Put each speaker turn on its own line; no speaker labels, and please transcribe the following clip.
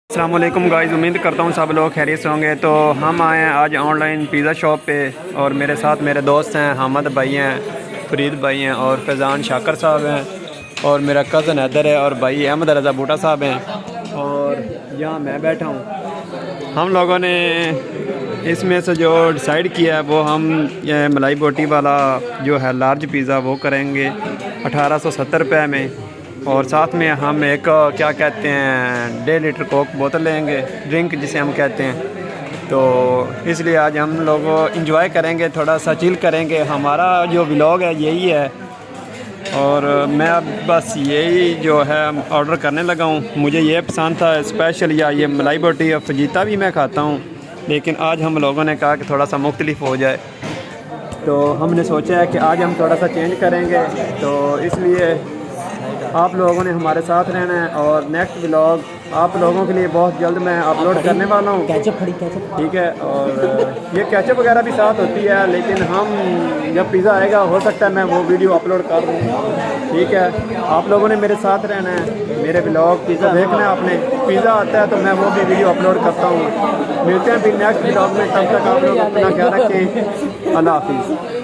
अस्सलामुअलैकुम गाइस, उम्मीद करता हूँ सब लोग खैरियत से होंगे। तो हम आए हैं आज ऑनलाइन पिज़्ज़ा शॉप पे और मेरे साथ मेरे दोस्त हैं, हामिद भाई हैं, फरीद भाई हैं और फैज़ान शाकर साहब हैं और मेरा कज़न हैदर है और भाई अहमद रज़ा बूटा साहब हैं और यहाँ मैं बैठा हूँ। हम लोगों ने इसमें से जो डिसाइड किया है वो हम ये मलाई बोटी वाला जो है लार्ज पिज़्ज़ा वो करेंगे 1870 रुपये में, और साथ में हम एक क्या कहते हैं 1.5 लीटर कोक बोतल लेंगे, ड्रिंक जिसे हम कहते हैं। तो इसलिए आज हम लोग इंजॉय करेंगे, थोड़ा सा चिल करेंगे। हमारा जो व्लॉग है यही है और मैं अब बस यही जो है ऑर्डर करने लगा हूँ। मुझे ये पसंद था स्पेशल, या ये मलाई बोटी और फजीता भी मैं खाता हूँ, लेकिन आज हम लोगों ने कहा कि थोड़ा सा मुख्तलिफ हो जाए, तो हमने सोचा है कि आज हम थोड़ा सा चेंज करेंगे। तो इसलिए आप लोगों ने हमारे साथ रहना है और नेक्स्ट व्लॉग आप लोगों के लिए बहुत जल्द मैं अपलोड करने वाला हूँ।
कैचअप
ठीक है, और ये कैचअप वगैरह भी साथ होती है, लेकिन हम जब पिज़्ज़ा आएगा हो सकता है मैं वो वीडियो अपलोड कर दूँ। ठीक है, आप लोगों ने मेरे साथ रहना है, मेरे व्लॉग पिज़्ज़ा देखना है आपने। पिज़्ज़ा आता है तो मैं वो भी वीडियो अपलोड करता हूँ। मिलते हैं फिर नेक्स्ट व्लॉग में, तब तक आप लोग अपना ख्याल रखें। अल्लाह हाफिज़।